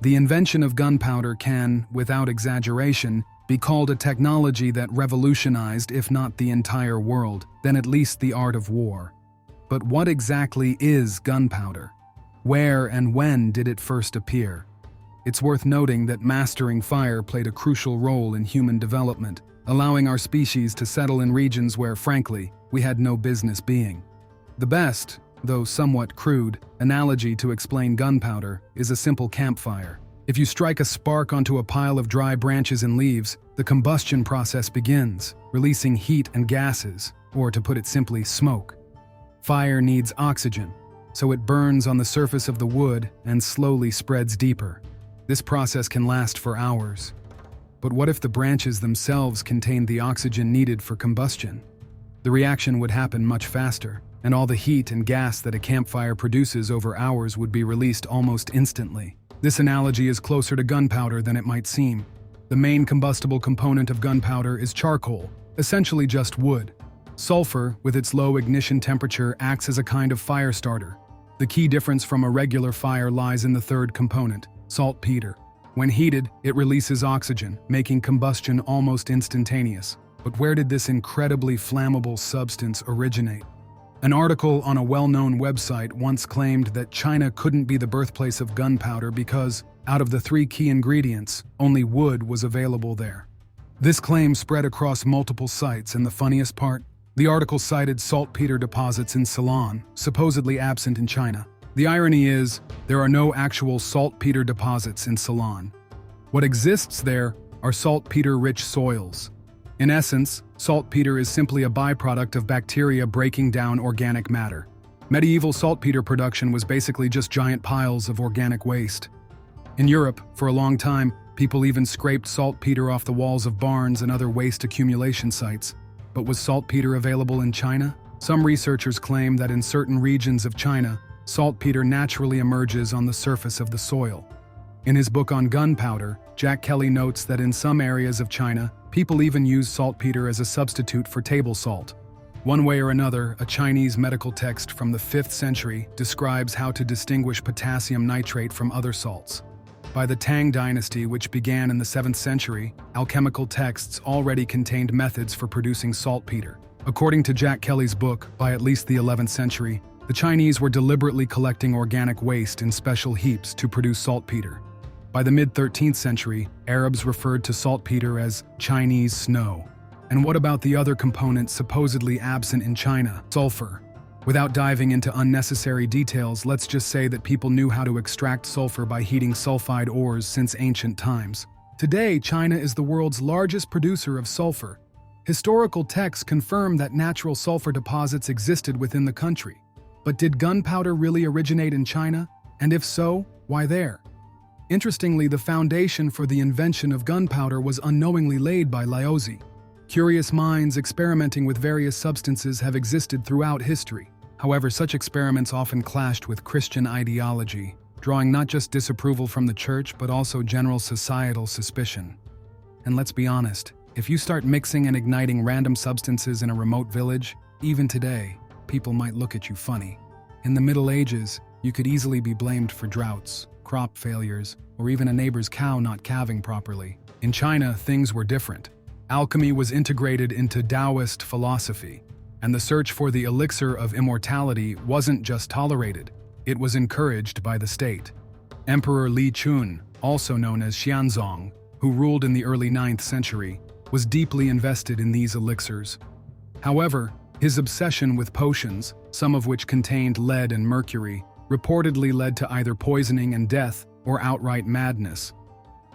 The invention of gunpowder can, without exaggeration, be called a technology that revolutionized, if not the entire world, then at least the art of war. But what exactly is gunpowder? Where and when did it first appear? It's worth noting that mastering fire played a crucial role in human development, allowing our species to settle in regions where, frankly, we had no business being. The best, though somewhat crude, analogy to explain gunpowder is a simple campfire. If you strike a spark onto a pile of dry branches and leaves, the combustion process begins, releasing heat and gases, or to put it simply, smoke. Fire needs oxygen, so it burns on the surface of the wood and slowly spreads deeper. This process can last for hours. But what if the branches themselves contained the oxygen needed for combustion? The reaction would happen much faster, and all the heat and gas that a campfire produces over hours would be released almost instantly. This analogy is closer to gunpowder than it might seem. The main combustible component of gunpowder is charcoal, essentially just wood. Sulfur, with its low ignition temperature, acts as a kind of fire starter. The key difference from a regular fire lies in the third component, saltpeter. When heated, it releases oxygen, making combustion almost instantaneous. But where did this incredibly flammable substance originate? An article on a well-known website once claimed that China couldn't be the birthplace of gunpowder because, out of the 3 key ingredients, only wood was available there. This claim spread across multiple sites, and the funniest part? The article cited saltpeter deposits in Ceylon, supposedly absent in China. The irony is, there are no actual saltpeter deposits in Ceylon. What exists there are saltpeter-rich soils. In essence, saltpeter is simply a byproduct of bacteria breaking down organic matter. Medieval saltpeter production was basically just giant piles of organic waste. In Europe, for a long time, people even scraped saltpeter off the walls of barns and other waste accumulation sites. But was saltpeter available in China? Some researchers claim that in certain regions of China, saltpeter naturally emerges on the surface of the soil. In his book on gunpowder, Jack Kelly notes that in some areas of China, people even use saltpeter as a substitute for table salt. One way or another, a Chinese medical text from the 5th century describes how to distinguish potassium nitrate from other salts. By the Tang dynasty, which began in the 7th century, alchemical texts already contained methods for producing saltpeter. According to Jack Kelly's book, by at least the 11th century, the Chinese were deliberately collecting organic waste in special heaps to produce saltpeter. By the mid-13th century, Arabs referred to saltpeter as Chinese snow. And what about the other component supposedly absent in China, sulfur? Without diving into unnecessary details, let's just say that people knew how to extract sulfur by heating sulfide ores since ancient times. Today, China is the world's largest producer of sulfur. Historical texts confirm that natural sulfur deposits existed within the country. But did gunpowder really originate in China? And if so, why there? Interestingly, the foundation for the invention of gunpowder was unknowingly laid by Laozi. Curious minds experimenting with various substances have existed throughout history. However, such experiments often clashed with Christian ideology, drawing not just disapproval from the church but also general societal suspicion. And let's be honest, if you start mixing and igniting random substances in a remote village, even today, people might look at you funny. In the Middle Ages, you could easily be blamed for droughts, crop failures, or even a neighbor's cow not calving properly. In China, things were different. Alchemy was integrated into Taoist philosophy, and the search for the elixir of immortality wasn't just tolerated, it was encouraged by the state. Emperor Li Chun, also known as Xianzong, who ruled in the early 9th century, was deeply invested in these elixirs. However, his obsession with potions, some of which contained lead and mercury, reportedly led to either poisoning and death or outright madness.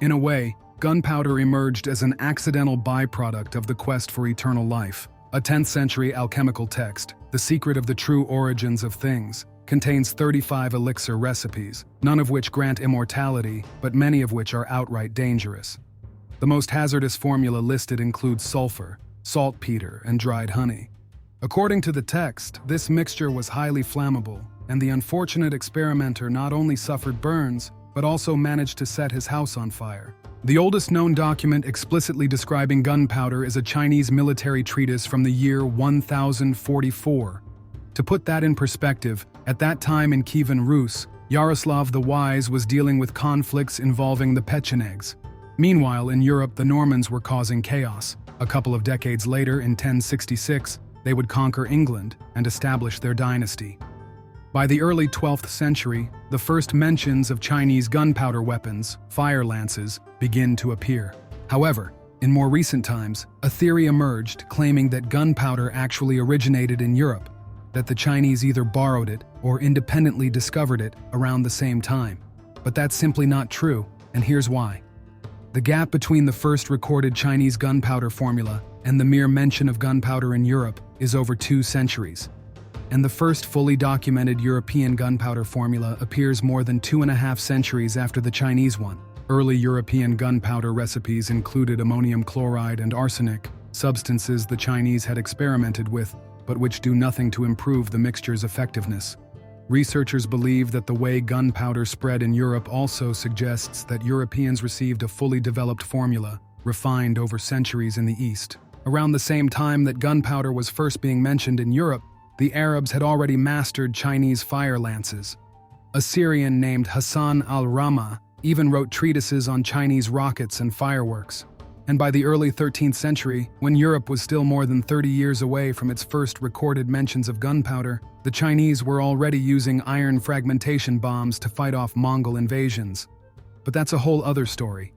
In a way, gunpowder emerged as an accidental byproduct of the quest for eternal life. A 10th century alchemical text, The Secret of the True Origins of Things, contains 35 elixir recipes, none of which grant immortality, but many of which are outright dangerous. The most hazardous formula listed includes sulfur, saltpeter, and dried honey. According to the text, this mixture was highly flammable, and the unfortunate experimenter not only suffered burns, but also managed to set his house on fire. The oldest known document explicitly describing gunpowder is a Chinese military treatise from the year 1044. To put that in perspective, at that time in Kievan Rus, Yaroslav the Wise was dealing with conflicts involving the Pechenegs. Meanwhile, in Europe, the Normans were causing chaos. A couple of decades later, in 1066, they would conquer England and establish their dynasty. By the early 12th century, the first mentions of Chinese gunpowder weapons, fire lances, begin to appear. However, in more recent times, a theory emerged claiming that gunpowder actually originated in Europe, that the Chinese either borrowed it or independently discovered it around the same time. But that's simply not true, and here's why. The gap between the first recorded Chinese gunpowder formula and the mere mention of gunpowder in Europe is over 2 centuries. And the first fully documented European gunpowder formula appears more than 2.5 centuries after the Chinese one. Early European gunpowder recipes included ammonium chloride and arsenic, substances the Chinese had experimented with, but which do nothing to improve the mixture's effectiveness. Researchers believe that the way gunpowder spread in Europe also suggests that Europeans received a fully developed formula, refined over centuries in the East. Around the same time that gunpowder was first being mentioned in Europe, the Arabs had already mastered Chinese fire lances. A Syrian named Hassan al-Ramah even wrote treatises on Chinese rockets and fireworks. And by the early 13th century, when Europe was still more than 30 years away from its first recorded mentions of gunpowder, the Chinese were already using iron fragmentation bombs to fight off Mongol invasions. But that's a whole other story.